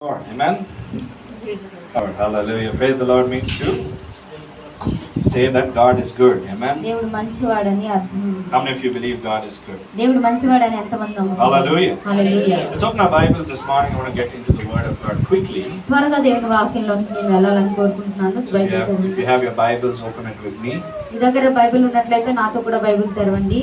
Lord, amen. Lord, hallelujah. Praise the Lord means to say that God is good, amen. దేవుడు మంచివాడని అర్థం. How many of you believe God is good? దేవుడు మంచివాడని ఎంతమంది నమ్ముతారు? Hallelujah. Hallelujah. Let's open our Bibles this morning. I want to get into the Word of God quickly. త్వరగా దేవుని వాక్యంలోకి నేను వెళ్ళాలని కోరుకుంటున్నాను. If you have your Bibles, open it with me. మీ దగ్గర బైబిల్ ఉన్నట్లయితే నాతో కూడా బైబిల్ తెరవండి.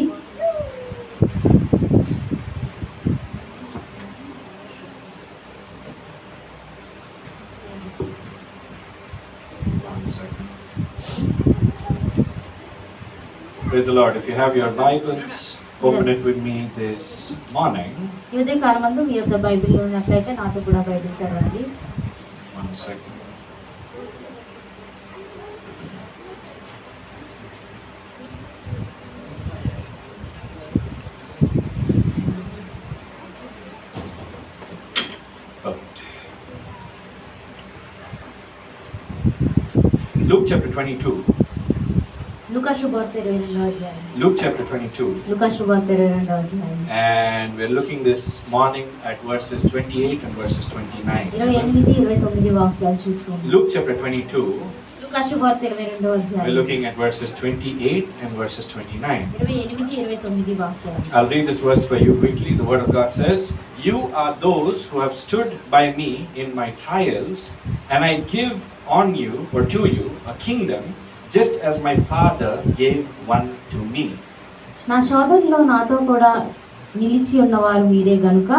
Praise the Lord. If you have your Bibles, open it with me this morning. ఈ ఉదయ కాలమందు మీ యొక్క బైబిల్ ఉన్నట్లయితే నాతో కూడా బైబిల్ తెరవండి. One second. Perfect. Luke chapter 22. లూకా శుభవార్త 22వ అధ్యాయం. Luke chapter 22. లూకా శుభవార్త 22వ అధ్యాయం. And we're looking this morning at verses 28 and verses 29. 28 29 వాక్యాలు చూస్తాం. Luke chapter 22. లూకా శుభవార్త 22వ అధ్యాయం. We're looking at verses 28 and verses 29. 28 29 వాక్యాలు. I'll read this verse for you quickly. The word of God says, "You are those who have stood by me in my trials, and I give on you or to you a kingdom, just as my Father gave one to me." నా సోదరులో నాతో కూడా నిలిచి ఉన్నవారు మీరే గనుక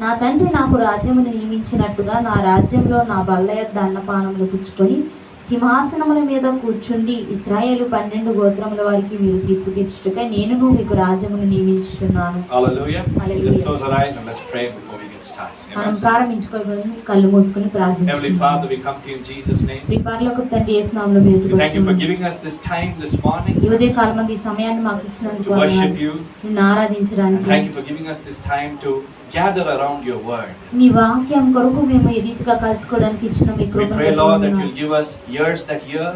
నా తండ్రి నాకు రాజ్యమును నియమించినట్టుగా నా రాజ్యంలో నా బల్ల యొద్ద అన్నపానములు పుచ్చుకొని సింహాసనముల మీద కూర్చుండి ఇశ్రాయేలు 12 గోత్రముల వారికి మీరు తీర్పు తీర్చుటకై నేను మీకు రాజ్యమును నియమించుచున్నాను. Hallelujah. Hallelujah. Let's close our eyes and let's pray before we get started. మనం Amen. ప్రారంభించుకోవాలి. కళ్ళు మూసుకొని Heavenly ప్రార్థించుకుందాం. Father, we come to you in Jesus' name. పరలోకపు తండ్రి యేసు నామములో మీ ఎదుటకు We thank you for వస్తున్నాము. giving us this time this morning ఈ ఉదయ కాలమందు ఈ సమయాన్ని మాకు ఇచ్చినందుకు to worship you. నిన్ను ఆరాధించడానికి And thank you for giving us this time to gather around your word. నీ వాక్యం కొరకు మేము ఈ రీతిగా కలుసుకోవడానికి ఇచ్చిన మీ We కృపను pray, Lord, that వందనాలు. you'll give us ears that hear,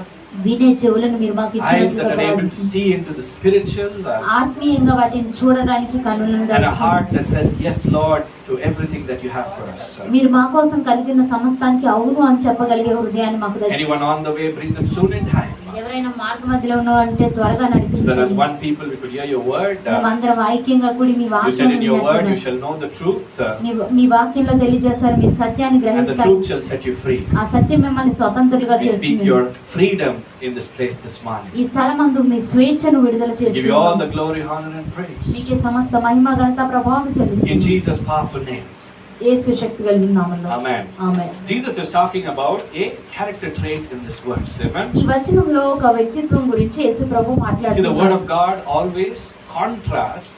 వినే చెవులను మీరు మాకు eyes that are ఇచ్చినట్లుగా able to ప్రార్థిస్తున్నాము. see into the spiritual, ఆత్మీయంగా వాటిని చూడడానికి కన్నులను and a దయచేయండి. heart that says, "Yes, Lord," to everything that you have for us. మీరు మా కోసం కలిగిన సమస్తానికి అవును అని చెప్పగలిగే హృదయాన్ని మాకు దయచేయండి. Anyone on the way, bring them soon in time. ఎవరైనా మార్గ మధ్యలో ఉన్నారంటే త్వరగా So that as నడిపించండి. one people we could hear your word. మేమందరం ఐక్యంగా కూడి మీ You said in your word, వాక్యం you shall know the truth, మీ వాక్యంలో తెలియజేస్తారు. మీరు సత్యాన్ని and the గ్రహిస్తారు. truth shall set you free. ఆ సత్యం మిమ్మల్ని స్వతంత్రులుగా We speak చేస్తుంది. your freedom in this place this morning. ఈ స్థలమందు మీ స్వేచ్ఛను విడుదల Give you all చేస్తుంది. the glory, honor, and praise. మీకే సమస్త మహిమ ఘనత ప్రభావం In చెల్లిస్తుంది. Jesus' powerful name. యేసు శక్తి కలిగిన నామములో Amen. Amen. Jesus is talking about a character trait in this verse. Amen. ఈ వచనంలో ఒక వ్యక్తిత్వం గురించి యేసు ప్రభు See, the word మాట్లాడుతున్నారు. of God always contrasts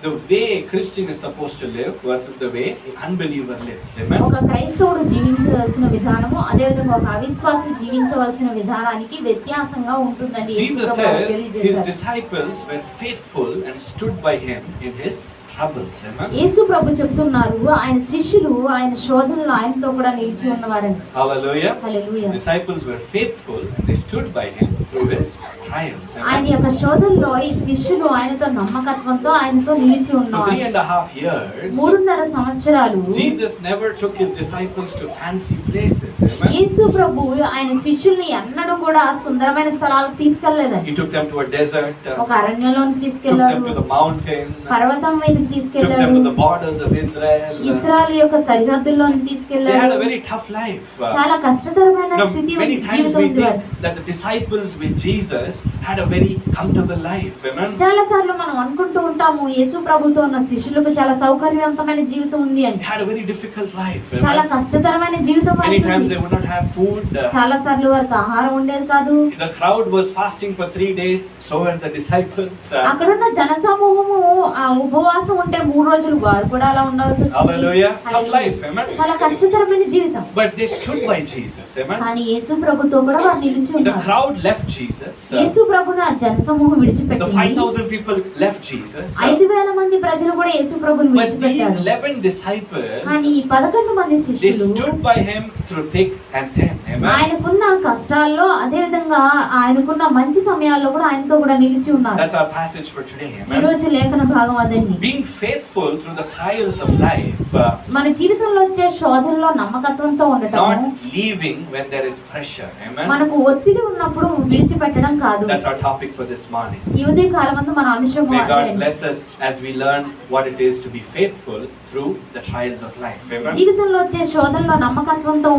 the way a Christian is supposed to live versus the way an unbeliever lives. Amen. ఒక క్రైస్తవుడు జీవించవలసిన విధానము అదే విధంగా ఒక అవిశ్వాసి జీవించవలసిన విధానానికి వ్యత్యాసంగా ఉంటుందండి. యేసు Jesus ప్రభు says his తెలియజేశారు. disciples were faithful and stood by him in his troubles. Amen. యేసు ప్రభు చెప్తున్నారు ఆయన శిష్యులు ఆయన శోధనలో ఆయనతో కూడా నిలిచి ఉన్నవారని. Hallelujah. Hallelujah. His disciples were faithful and they stood by him through his trials. ఆయన Amen. యొక్క శోధనలో ఈ శిష్యులు ఆయనతో నమ్మకత్వంతో ఆయనతో నిలిచి For ఉన్నారు. 3.5 years, 3.5 సంవత్సరాలు Jesus never took his disciples to fancy places. Amen. యేసు ప్రభు ఆయన శిష్యుల్ని ఎన్నడూ కూడా సుందరమైన స్థలాలకు తీసుకెళ్లలేదని. He took them to a desert, ఒక అరణ్యంలోకి took them తీసుకెళ్లారు, to the mountain, పర్వతం మీదకి took them తీసుకెళ్లారు, to the borders of Israel. ఇశ్రాయేలు యొక్క సరిహద్దుల్లోకి They had తీసుకెళ్లారు. a very tough life. చాలా కష్టతరమైన You know, స్థితి many times జీవితం we ఉంది think వారికి. that the disciples with Jesus had a very comfortable life. Amen. చాలా సార్లు మనం అనుకుంటూ ఉంటాము యేసు ప్రభుతో ఉన్న శిష్యులకు చాలా సౌకర్యవంతమైన జీవితం ఉంది అని. They had a very difficult life. చాలా Amen. కష్టతరమైన జీవితం Many వారికి times ఉంది. they would not have food. చాలా సార్లు వారికి ఆహారం ఉండేది కాదు. The crowd was fasting for 3 days. So were the disciples. అక్కడున్న జనసమూహము ఆ ఉపవాసం ఉంటే 3 రోజులు వారు కూడా అలా ఉండవలసి వచ్చింది. Hallelujah. Tough life. Amen. చాలా కష్టతరమైన జీవితం. But they stood by Jesus. Amen. కానీ యేసు ప్రభుతో కూడా వారు నిలిచి The ఉన్నారు. crowd left Jesus. యేసు ప్రభుని ఆ జనసమూహం The విడిచిపెట్టింది. 5,000 people left Jesus. 5,000 మంది ప్రజలు కూడా యేసు ప్రభుని But these విడిచిపెట్టారు. 11 disciples, కానీ ఈ 11 మంది they శిష్యులు stood by him through thick and thin. Amen. ఆయనకున్న కష్టాల్లో అదే విధంగా ఆయనకున్న మంచి సమయాల్లో కూడా ఆయనతో కూడా నిలిచి ఉన్నారు. That's our passage for today. ఈ Amen. రోజు లేఖన భాగం అదండి. Being faithful through the trials of life, మన జీవితంలో వచ్చే శోధనలో నమ్మకత్వంతో ఉండటం, not leaving when there is pressure. Amen. మనకు ఒత్తిడి ఉన్నప్పుడు విడిచిపెట్టడం కాదు. That's our topic for this morning. ఈ ఉదయ కాలమంతా మన అంశం May God bless us as we learn what it is to be faithful through the trials of life. Amen. జీవితంలో వచ్చే శోధనలో నమ్మకత్వంతో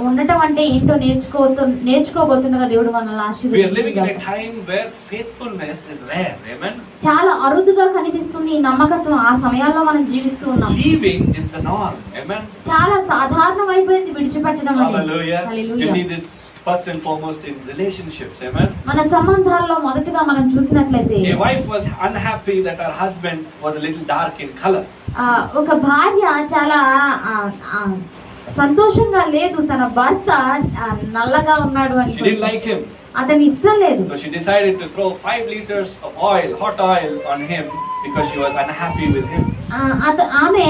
ఉండటం అంటే ఏంటో నేర్చుకోబోతుండగా దేవుడు మనల్ని We are living in a ఆశీర్వదించుగాక. time where faithfulness is rare. Amen. చాలా అరుదుగా కనిపిస్తుంది ఈ నమ్మకత్వం. ఆ సమయాల్లో మనం జీవిస్తూ ఉన్నాం. Leaving is the norm. Amen. చాలా సాధారణం అయిపోయింది విడిచిపెట్టడం అనేది. Hallelujah. You hallelujah. see this first and foremost in relationships. Amen. మన సంబంధాల్లో మొదటగా మనం చూసినట్లయితే A wife was unhappy that her husband was a little dark in color. ఒక భార్య చాలా సంతోషంగా లేదు తన భర్త నల్లగా ఉన్నాడు అని. She didn't like him. అతని ఇష్టం లేదు. So she decided to throw 5 liters of oil, hot oil on him because she was unhappy with him. ఆమె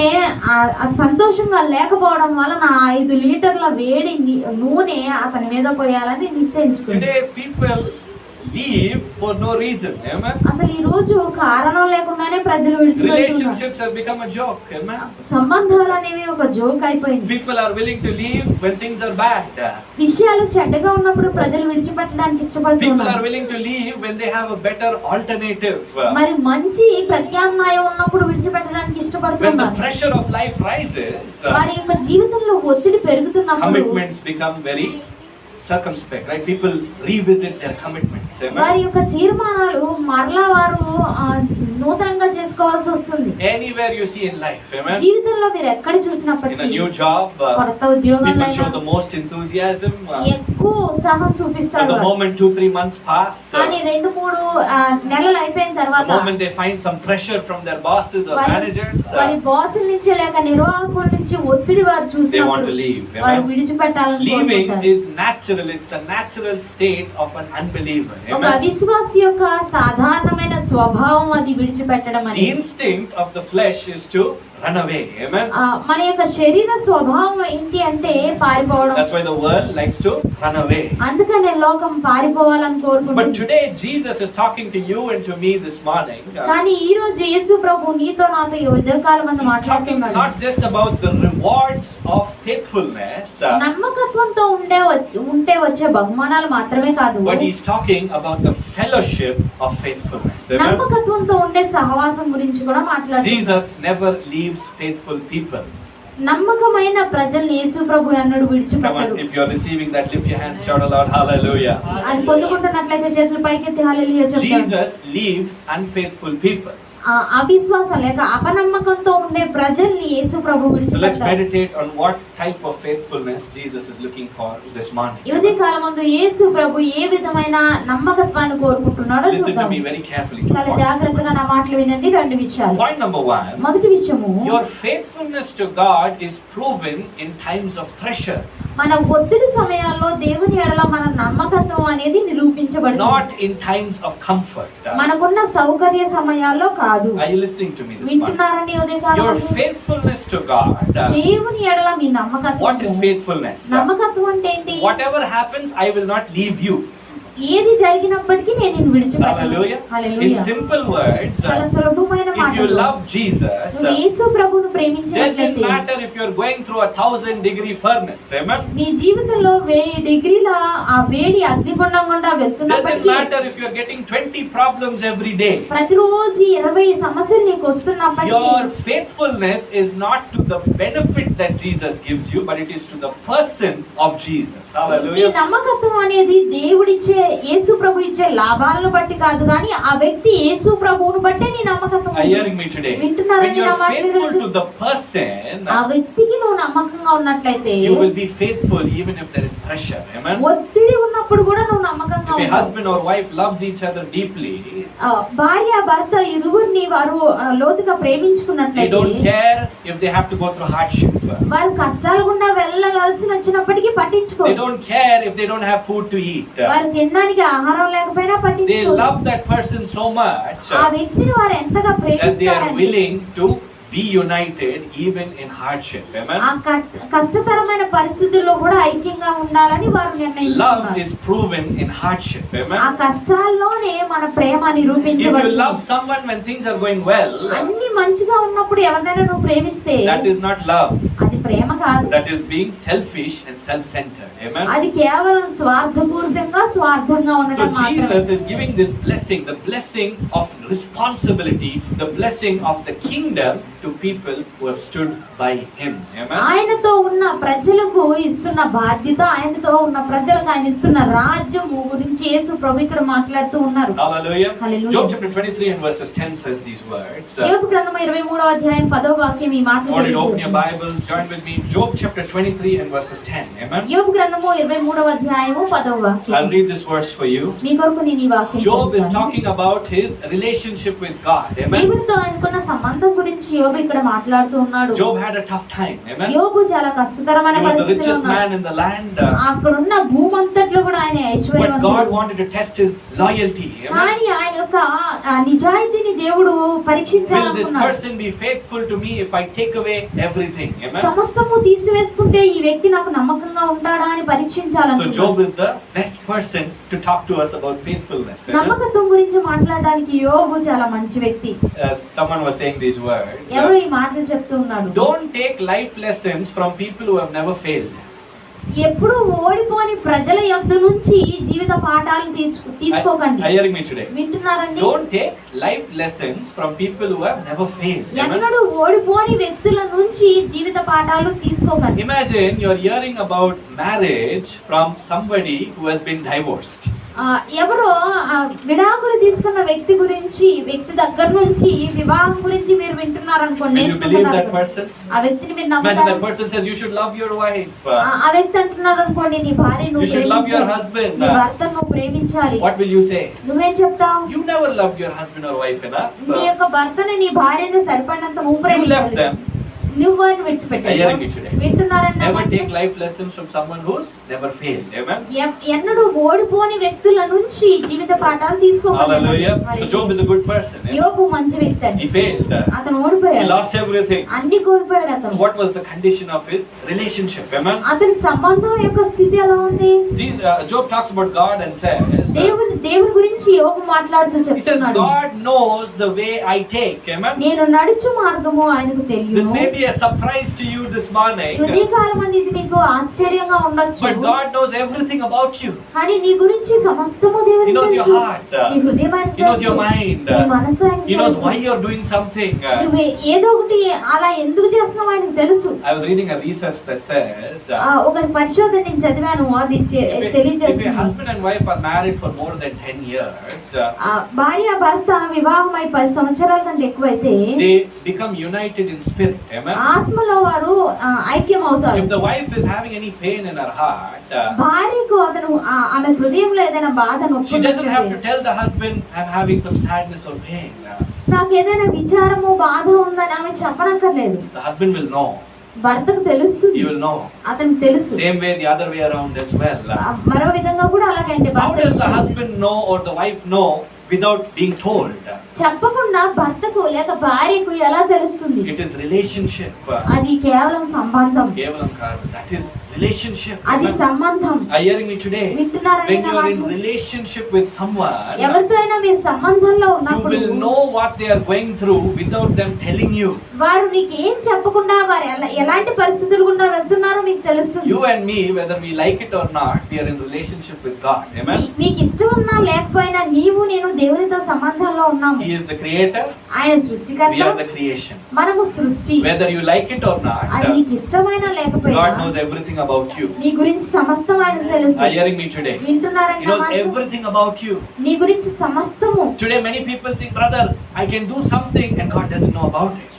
సంతోషంగా లేకపోవడం వలన 5 లీటర్ల వేడి నూనె అతని మీద పోయాలని నిశ్చయించుకుంది. Today people leave for no reason. Amen. అసలు ఈ రోజు కారణం లేకుండానే ప్రజలు విడిచిపెడుతున్నారు. Relationships have become a joke. Amen. సంబంధాలు అనేవి ఒక జోక్ అయిపోయింది. People are willing to leave when things are bad. విషయాలు చెడ్డగా ఉన్నప్పుడు ప్రజలు విడిచిపెట్టడానికి People ఇష్టపడుతున్నారు. are willing to leave when they have a better alternative. మరి మంచి ప్రత్యామ్నాయం ఉన్నప్పుడు విడిచిపెట్టడానికి When the ఇష్టపడుతున్నారు. pressure of life rises, వారి యొక్క జీవితంలో ఒత్తిడి పెరుగుతున్నప్పుడు commitments become very circumspect, right? People revisit their commitments. వారి Amen. యొక్క తీర్మానాలు మరలా వారు నూతనంగా చేసుకోవాల్సి వస్తుంది. Anywhere you see in life, amen. జీవితంలో మీరు ఎక్కడ In a చూసినప్పటికీ new job, కొత్త people ఉద్యోగంలో show the most enthusiasm. ఎక్కువ ఉత్సాహం At చూపిస్తారు. the moment 2-3 months pass, కానీ 2-3 నెలలు అయిపోయిన the తర్వాత moment they find some pressure from their bosses or managers, వారి బాసుల నుంచి లేక నిర్వాహకుల నుంచి ఒత్తిడి వారు they want to చూసినప్పుడు leave. వారు Amen. విడిచిపెట్టాలని Leaving కోరుకుంటారు. is natural. It's the natural state of an unbeliever. ఒక Amen. అవిశ్వాసి యొక్క సాధారణమైన స్వభావం అది విడిచిపెట్టడం The అనేది. instinct of the flesh is to run away. Amen. మన యొక్క శరీర స్వభావం ఏంటి అంటే పారిపోవడం. That's why the world likes to run away. అందుకనే లోకం పారిపోవాలని But కోరుకుంటుంది. today Jesus is talking to you and to me this morning. కానీ ఈ రోజు యేసు ప్రభు నీతో నాతో ఈ ఉదయకాలం మందు He's talking మాట్లాడుతున్నాడు. not just about the rewards of faithfulness, నమ్మకత్వంతో ఉంటే వచ్చే బహుమానాలు మాత్రమే కాదు, but he's talking about the fellowship of faithfulness. Amen. నమ్మకత్వంతో ఉండే సహవాసం గురించి కూడా మాట్లాడుతున్నాడు. Jesus never leaves faithful people. నమ్మకమైన ప్రజల్ని యేసు ప్రభు అన్నడు Come విడిచిపెట్టడు. on, if you are receiving that, lift your hands, shout aloud, hallelujah. అది పొందుకుంటున్నట్లయితే చేతులు పైకెత్తి హల్లెలూయా చెప్తాం. Jesus leaves unfaithful people. అవిశ్వాసం లేక అపనమ్మకంతో ఉండే ప్రజల్ని యేసు ప్రభు So let's విడిచిపెట్టాడు. meditate on what type of faithfulness Jesus is looking for this morning. ఈ ఉదయ కాలమందు యేసు ప్రభు ఏ విధమైన నమ్మకత్వాన్ని కోరుకుంటున్నాడో Listen to చూద్దాం. me very carefully. చాలా జాగ్రత్తగా నా మాటలు వినండి. 2 విషయాలు. Point number 1. మొదటి విషయము, Your faithfulness to God is proven in times of pressure, మన ఒత్తిడి సమయాల్లో దేవుని ఎడల మన నమ్మకత్వం అనేది నిరూపించబడుతుంది. not in times of comfort. మనకున్న సౌకర్య సమయాల్లో కాదు. Are you listening to me this morning? వింటున్నారండి Udaya Your కాలమందు? faithfulness to God. దేవుని ఎడల మీ నమ్మకత్వం. What is faithfulness? నమ్మకత్వం అంటే ఏంటి? Whatever happens, I will not leave you. ఏది జరిగినప్పటికీ నేను నిన్ను విడిచిపెట్టను. Hallelujah. In hallelujah. simple words, చాలా సులభమైన if you మాటలు. love Jesus, నువ్వు యేసు ప్రభువును doesn't ప్రేమించినట్లయితే matter if you're going through a 1000-degree furnace. Amen. నీ జీవితంలో 1000 డిగ్రీల ఆ వేడి అగ్నిగుండం గుండా Doesn't వెళ్తున్నప్పటికీ, matter if you're getting 20 problems every day. ప్రతిరోజు 20 సమస్యలు నీకు వస్తున్నప్పటికీ, Your faithfulness is not to the benefit that Jesus gives you, but it is to the person of Jesus. నీ Hallelujah. నమ్మకత్వం అనేది దేవుడిచ్చే యేసు ప్రభు ఇచ్చే లాభాలను బట్టి కాదు, కానీ ఆ వ్యక్తి యేసు ప్రభువును బట్టే నీ నమ్మకత్వం. Are you hearing me today? When you're faithful to the person, ఆ వ్యక్తికి నువ్వు నమ్మకంగా ఉన్నట్లయితే, you will be faithful even if there is pressure. Amen. ఒత్తిడి ఉన్నప్పుడు కూడా నువ్వు నమ్మకంగా If a ఉంటావు. husband or wife loves each other deeply, భార్య భర్త ఇరువురిని వారు లోతుగా they ప్రేమించుకున్నట్లయితే, don't care if they have to go through hardship. వారు కష్టాల గుండా వెళ్ళవలసి వచ్చినప్పటికీ పట్టించుకో. They don't care if they don't have food to eat. వారు తినడానికి ఆహారం లేకపోయినా They పట్టించుకో. love that person so much ఆ వ్యక్తిని వారు ఎంతగా that they are ప్రేమిస్తారంటే willing to be united even in hardship. ఆ Amen. కష్టతరమైన పరిస్థితుల్లో కూడా ఐక్యంగా ఉండాలని వారు Love నిర్ణయించుకున్నారు. is proven in hardship. ఆ Amen. కష్టాల్లోనే మన ప్రేమ If you నిరూపించబడుతుంది. love someone when things are going well, అన్ని మంచిగా ఉన్నప్పుడు ఎవరినైనా నువ్వు ప్రేమిస్తే that is not love. అది ప్రేమ కాదు. That is being selfish and self-centered. Amen. అది కేవలం స్వార్థపూరితంగా స్వార్థంగా So ఉండడం మాత్రమే. Jesus is giving this blessing, the blessing of responsibility, the blessing of the kingdom to people who have stood by him. Amen. ఆయనతో ఉన్న ప్రజలకు ఇస్తున్న బాధ్యత, ఆయనతో ఉన్న ప్రజలకు ఆయన ఇస్తున్న రాజ్యము గురించి యేసు ప్రభు ఇక్కడ మాట్లాడుతూ ఉన్నారు. Hallelujah. Hallelujah. Job chapter 23 and verses 10 says these words. యోబు గ్రంథము 23వ అధ్యాయం 10వ వాక్యం ఈ I మాటలు want you to open your తెలియజేస్తుంది. Bible, join with me. Job chapter 23 and verses 10. Amen. యోబు గ్రంథము 23వ అధ్యాయము 10వ I'll వాక్యం. read this verse for you. మీ కొరకు నేను ఈ వాక్యం Job is చదువుతాను. talking about his relationship with God. Amen. దేవునితో ఆయనకున్న సంబంధం గురించి యోబు ఇక్కడ మాట్లాడుతూ ఉన్నాడు. Job had a tough time. Amen. యోబు చాలా కష్టతరమైన He was the పరిస్థితిలో richest ఉన్నాడు. man in the land. అక్కడున్న భూమంతట్లో కూడా ఆయన But God ఐశ్వర్యవంతుడు. wanted to test his loyalty. Amen. కానీ ఆయన యొక్క నిజాయితీని దేవుడు Will this పరీక్షించాలనుకున్నాడు. person be faithful to me if I take away everything? Amen. సమస్తము తీసివేసుకుంటే ఈ వ్యక్తి నాకు నమ్మకంగా ఉంటాడా అని So పరీక్షించాలనుకున్నాడు. Job is the best person to talk to us about faithfulness. Amen. నమ్మకత్వం గురించి మాట్లాడడానికి యోబు చాలా మంచి వ్యక్తి. Someone was saying these words. ఎవరు ఈ మాటలు చెప్తూ ఉన్నాడు. Don't take life lessons from people who have never failed. ఎప్పుడు ఓడిపోని ప్రజల యొద్ద నుంచి జీవిత పాఠాలు తీసుకోకండి. Are you hearing me today? వింటున్నారండి? Don't take life lessons from people who have never failed. Amen. ఎన్నడూ ఓడిపోని వ్యక్తుల నుంచి జీవిత పాఠాలు తీసుకోకండి. Imagine you're hearing about marriage from somebody who has been divorced. ఎవరో విడాకులు తీసుకున్న వ్యక్తి గురించి, వ్యక్తి దగ్గర నుంచి వివాహం గురించి మీరు వింటున్నారనుకోండి. Will you believe that person? ఆ వ్యక్తిని మీరు Imagine that నమ్ముతారా? person says you should love your wife. ఆ వ్యక్తి అంటున్నాడు అనుకోండి, నీ భార్య You నువ్వు should love your ప్రేమించాలి, husband. నీ భర్తను నువ్వు ప్రేమించాలి. What will you say? నువ్వేం చెప్తావు? You never loved your husband or wife enough. నీ యొక్క భర్తని, నీ భార్యను సరిపడినంత నువ్వు You left ప్రేమించాలి. them. నువ్వు ఆయన Are you విడిచిపెట్టావు. hearing me today? వింటున్నారన్నా? Never take life lessons from someone who's never failed. Amen. ఎన్నడూ ఓడిపోని వ్యక్తుల నుంచి జీవిత పాఠాలు తీసుకోవాలి. Hallelujah. So Job is a good person. Amen. యోబు మంచి వ్యక్తి అండి. He failed. అతను He ఓడిపోయాడు. lost everything. అన్ని కోల్పోయాడు So అతను. what was the condition of his relationship? Amen. అతని సంబంధం యొక్క స్థితి ఎలా ఉంది? Job talks about God and says, దేవుని గురించి యోబు మాట్లాడుతూ he says, చెప్తున్నాడు. God knows the way I take. Amen. నేను నడుచు మార్గము ఆయనకు This తెలియదు. may be a surprise to you this morning, ఉదయకాలం మంది ఇది మీకు ఆశ్చర్యంగా ఉండొచ్చు. but God knows everything about you. కానీ నీ గురించి సమస్తము He దేవునికి knows your తెలుసు. heart. నీ హృదయం ఆయనకు He knows తెలుసు. your mind. నీ మనసు ఆయనకు He knows తెలుసు. why you're doing something. నువ్వు ఏదో ఒకటి అలా ఎందుకు చేస్తున్నావు ఆయనకు తెలుసు. I was reading a research that says, ఒక పరిశోధన నేను చదివాను, అది if a తెలియజేస్తుంది. husband and wife are married for more than 10 years, భార్య భర్త వివాహమై 10 సంవత్సరాల కంటే ఎక్కువైతే they become united in spirit. Amen. ఆత్మలో వారు ఐక్యం అవుతారు. If the wife is having any pain in her heart, భార్యకు అతను ఆమె హృదయంలో ఏదైనా బాధ she doesn't have to నొప్పి tell the husband, I'm having some sadness or pain. నాకు ఏదైనా విచారము బాధ ఉందని ఆమె చెప్పనక్కర్లేదు. The husband will know. భర్తకు తెలుస్తుంది. He will know. అతనికి తెలుసు. Same way the other way around as well. మరో విధంగా కూడా అలాగంటే How does the husband know or the wife know without being told? చెప్పకుండా భర్తకు లేక భార్యకు ఎలా తెలుస్తుంది? It is relationship. అది కేవలం సంబంధం. Kevalam kaadu. That is relationship. అది Amen. సంబంధం. Are you hearing me today? వింటున్నారా? When you are in relationship with someone, ఎవరితో అయినా మీరు సంబంధంలో you ఉన్నప్పుడు will know what they are going through without them telling you. వారు నీకు ఏం చెప్పకుండా వారు ఎలాంటి పరిస్థితులు గుండా వెళ్తున్నారో మీకు తెలుస్తుంది. You and me, whether we like it or not, we are in relationship with God. Amen. మీకు ఇష్టం ఉన్నా లేకపోయినా నీవు నేను దేవునితో సంబంధంలో ఉన్నాము. He is the creator. ఆయన We సృష్టికర్త, are the creation. మనము సృష్టి. Whether you like it or not, అది నీకు ఇష్టమైనా లేకపోయినా God knows everything about you. నీ గురించి సమస్తం ఆయనకు తెలుసు. Are you hearing me today? He వింటున్నారంటే knows everything about you. నీ గురించి సమస్తము. Today many people think, brother, I can do something and God doesn't know about it.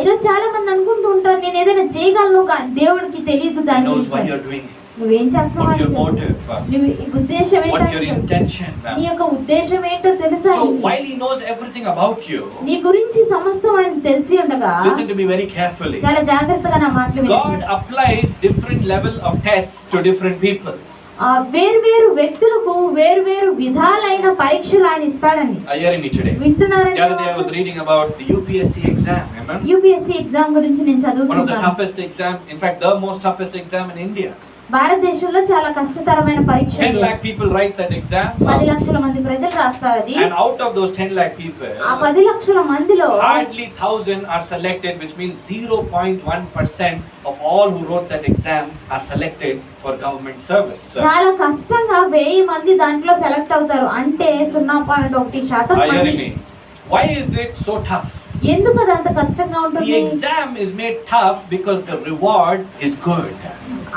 ఈరోజు చాలా మంది అనుకుంటూ ఉంటారు, నేను ఏదైనా చేయగలను కానీ దేవుడికి తెలియదు He దాని knows why గురించి. you're doing it. నువ్వేం చేస్తున్నావు What's your ఆయనకు తెలుసు. motive? నువ్వు ఈ ఉద్దేశం What's your ఏంటో intention? నీ యొక్క ఉద్దేశం ఏంటో తెలుసా? So while He knows everything about you, నీ గురించి సమస్తం ఆయనకు తెలిసి ఉండగా listen to me very carefully. చాలా జాగ్రత్తగా నా మాటలు వినండి. God applies different level of tests to different people. వేర్వేరు వ్యక్తులకు వేర్వేరు విధాలైన పరీక్షలు ఆయన ఇస్తాడండి. Are you hearing me today? వింటున్నారండి? The other day I was reading about the UPSC exam. Amen. UPSC exam గురించి నేను One of the చదువుతున్నాను. toughest exam, in fact, the most toughest exam in India. భారతదేశంలో చాలా కష్టతరమైన పరీక్ష 10 ఇది. lakh people write that exam. 10 లక్షల మంది ప్రజలు రాస్తారు అది. And out of those 10 lakh people, ఆ 10 లక్షల మందిలో hardly 1,000 are selected, which means 0.1% of all who wrote that exam are selected for government service. చాలా కష్టంగా 1000 మంది దాంట్లో సెలెక్ట్ అవుతారు. అంటే 0.1% Are you మంది. hearing me? Why is it so tough? ఎందుకు అది అంత కష్టంగా The ఉంటుంది? exam is made tough because the reward is good.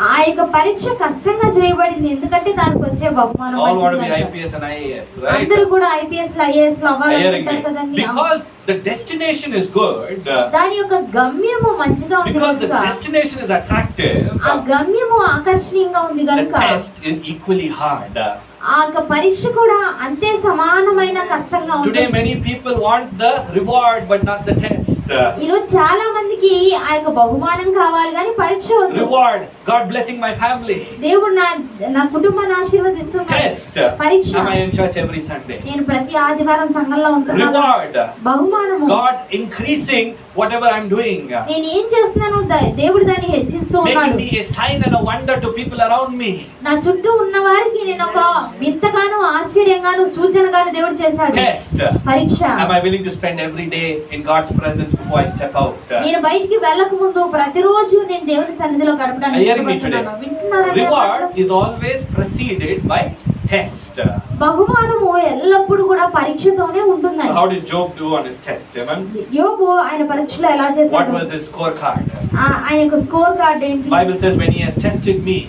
ఆ యొక్క పరీక్ష కష్టంగా చేయబడింది ఎందుకంటే దానికి వచ్చే బహుమానం All want to be మంచిది కనుక. IPS and IAS, right? అందరూ కూడా IPS IAS Are you hearing అవ్వాలనుకుంటారు me? కదండి. Because the destination is good, దాని యొక్క గమ్యము మంచిగా ఉంది because the కనుక, destination is attractive, ఆ గమ్యము ఆకర్షణీయంగా ఉంది the కనుక test is equally hard. ఆ యొక్క పరీక్ష కూడా అంతే సమానమైన కష్టంగా Today ఉంటుంది. many people want the reward but not the test. ఈరోజు చాలా మందికి ఆ యొక్క బహుమానం కావాలి కానీ పరీక్ష వద్దు. Reward, God blessing my family. దేవుడు నా కుటుంబాన్ని ఆశీర్వదిస్తున్నాడు. Test, పరీక్ష, am I in church every Sunday? నేను ప్రతి ఆదివారం సంఘంలో ఉంటున్నాను. Reward, బహుమానము, God increasing whatever I'm doing, నేను ఏం చేస్తున్నాను దేవుడు దాన్ని హెచ్చిస్తూ making ఉన్నాడు. me a sign and a wonder to people around me. నా చుట్టూ ఉన్న వారికి నేను ఒక వింతగాను ఆశ్చర్యంగాను సూచనగాను దేవుడు చేశాడు. Test, పరీక్ష, am I willing to spend every day in God's presence before I step out? నేను బయటికి వెళ్ళక ముందు ప్రతిరోజు నేను దేవుని సన్నిధిలో గడపడానికి Are you hearing me today? ఇష్టపడుతున్నాను. వింటున్నారా? Reward is always preceded by test. బహుమానము ఎల్లప్పుడూ కూడా పరీక్షతోనే So ఉంటుంది. how did Job do on his test? Amen. యోబు ఆయన పరీక్షలో ఎలా What చేశాడు? was his scorecard? ఆయన యొక్క స్కోర్ కార్డ్ ఏంటి? Bible says when he has tested me,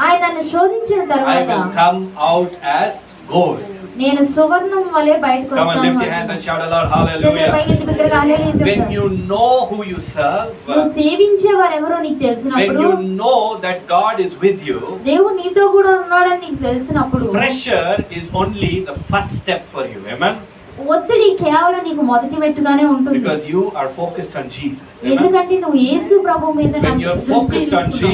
ఆయన నన్ను శోధించిన I తర్వాత will come out as gold. నేను సువర్ణం వలె బయటకు Come on, lift your వస్తాను. hands and shout aloud, చేతులు hallelujah. పైకెత్తి బిగ్గరగా హల్లెలూయా When చెప్పండి. you know who you serve, నువ్వు సేవించే వారెవరో నీకు when తెలిసినప్పుడు, you know that God is with you, దేవుడు నీతో కూడా ఉన్నాడని నీకు తెలిసినప్పుడు, pressure is only the first step for you. Amen. ఒత్తిడి కేవలం నీకు మొదటి మెట్టుగానే ఉంటుంది. Because you are focused on Jesus. Amen. ఎందుకంటే నువ్వు యేసు ప్రభు మీద When you're focused on Jesus,